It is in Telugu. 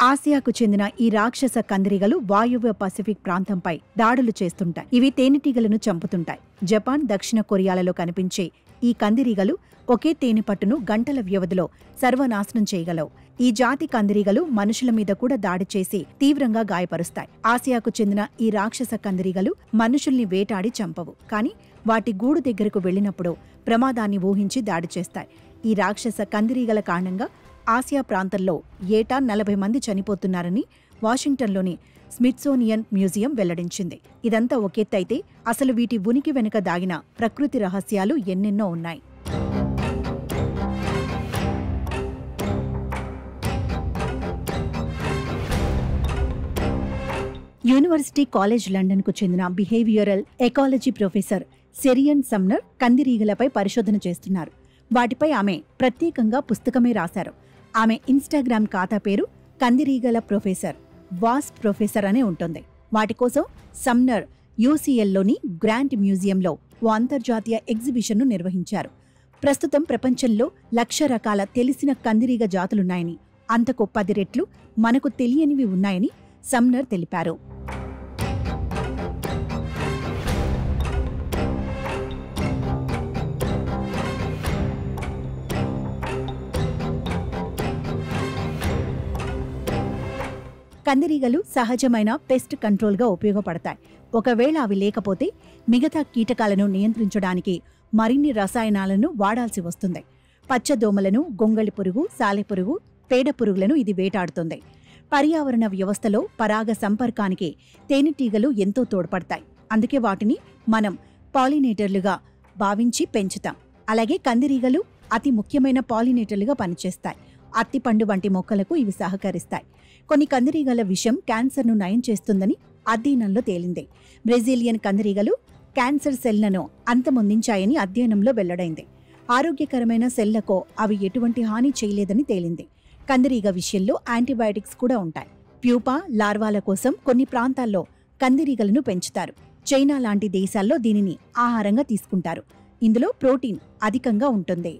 ఆసియాకు చెందిన ఈ రాక్షస కందిరీగలు వాయువ్య పసిఫిక్ ప్రాంతంపై దాడులు చేస్తుంటాయి. ఇవి తేనెటీగలను చంపుతుంటాయి. జపాన్, దక్షిణ కొరియాలలో కనిపించే ఈ కందిరీగలు ఒకే తేనెపట్టును గంటల వ్యవధిలో సర్వనాశనం చేయగలవు. ఈ జాతి కందిరీగలు మనుషుల మీద కూడా దాడి చేసి తీవ్రంగా గాయపరుస్తాయి. ఆసియాకు చెందిన ఈ రాక్షస కందిరీగలు మనుషుల్ని వేటాడి చంపవు, కానీ వాటి గూడు దగ్గరకు వెళ్లినప్పుడు ప్రమాదాన్ని ఊహించి దాడి చేస్తాయి. ఈ రాక్షస కందిరీగల కారణంగా ఆసియా ప్రాంతంలో ఏటా 40 మంది చనిపోతున్నారని వాషింగ్టన్లోని స్మిత్సోనియన్ మ్యూజియం వెల్లడించింది. ఇదంతా ఒకెత్తైతే అసలు వీటి ఉనికి వెనుక దాగిన ప్రకృతి రహస్యాలు ఎన్నెన్నో ఉన్నాయి. యూనివర్సిటీ కాలేజ్ లండన్కు చెందిన బిహేవియరల్ ఎకాలజీ ప్రొఫెసర్ సెరియన్ సమ్నర్ కందిరీగలపై పరిశోధన చేస్తున్నారు. వాటిపై ఆమె ప్రత్యేకంగా పుస్తకమే రాశారు. ఆమె ఇన్స్టాగ్రామ్ ఖాతా పేరు కందిరీగల ప్రొఫెసర్, వాస్ ప్రొఫెసర్ అనే ఉంటుంది. వాటి కోసం సమ్నర్ యూసీఎల్లోని గ్రాంట్ మ్యూజియంలో ఓ అంతర్జాతీయ ఎగ్జిబిషన్ను నిర్వహించారు. ప్రస్తుతం ప్రపంచంలో 1,00,000 రకాల తెలిసిన కందిరీగ జాతులున్నాయని, అంతకు 10 రెట్లు మనకు తెలియనివి ఉన్నాయని సమ్నర్ తెలిపారు. కందిరీగలు సహజమైన పెస్ట్ కంట్రోల్గా ఉపయోగపడతాయి. ఒకవేళ అవి లేకపోతే మిగతా కీటకాలను నియంత్రించడానికి మరిన్ని రసాయనాలను వాడాల్సి వస్తుంది. పచ్చదోమలను, గొంగళి పురుగు, సాలెపురుగు, పేడ పురుగులను ఇది వేటాడుతుంది. పర్యావరణ వ్యవస్థలో పరాగ సంపర్కానికి తేనెటీగలు ఎంతో తోడ్పడతాయి. అందుకే వాటిని మనం పాలినేటర్లుగా భావించి పెంచుతాం. అలాగే కందిరీగలు అతి ముఖ్యమైన పాలినేటర్లుగా పనిచేస్తాయి. అత్తిపండు వంటి మొక్కలకు ఇవి సహకరిస్తాయి. కొన్ని కందిరీగల విషం క్యాన్సర్ను నయం చేస్తుందని అధ్యయనంలో తేలింది. బ్రెజిలియన్ కందిరీగలు క్యాన్సర్ సెల్లను అంతమొందించాయని అధ్యయనంలో వెల్లడైంది. ఆరోగ్యకరమైన సెల్లకు అవి ఎటువంటి హాని చేయలేదని తేలింది. కందిరీగ విషయంలో యాంటీబయాటిక్స్ కూడా ఉంటాయి. ప్యూపా లార్వాల కోసం కొన్ని ప్రాంతాల్లో కందిరీగలను పెంచుతారు. చైనా లాంటి దేశాల్లో దీనిని ఆహారంగా తీసుకుంటారు. ఇందులో ప్రోటీన్ అధికంగా ఉంటుంది.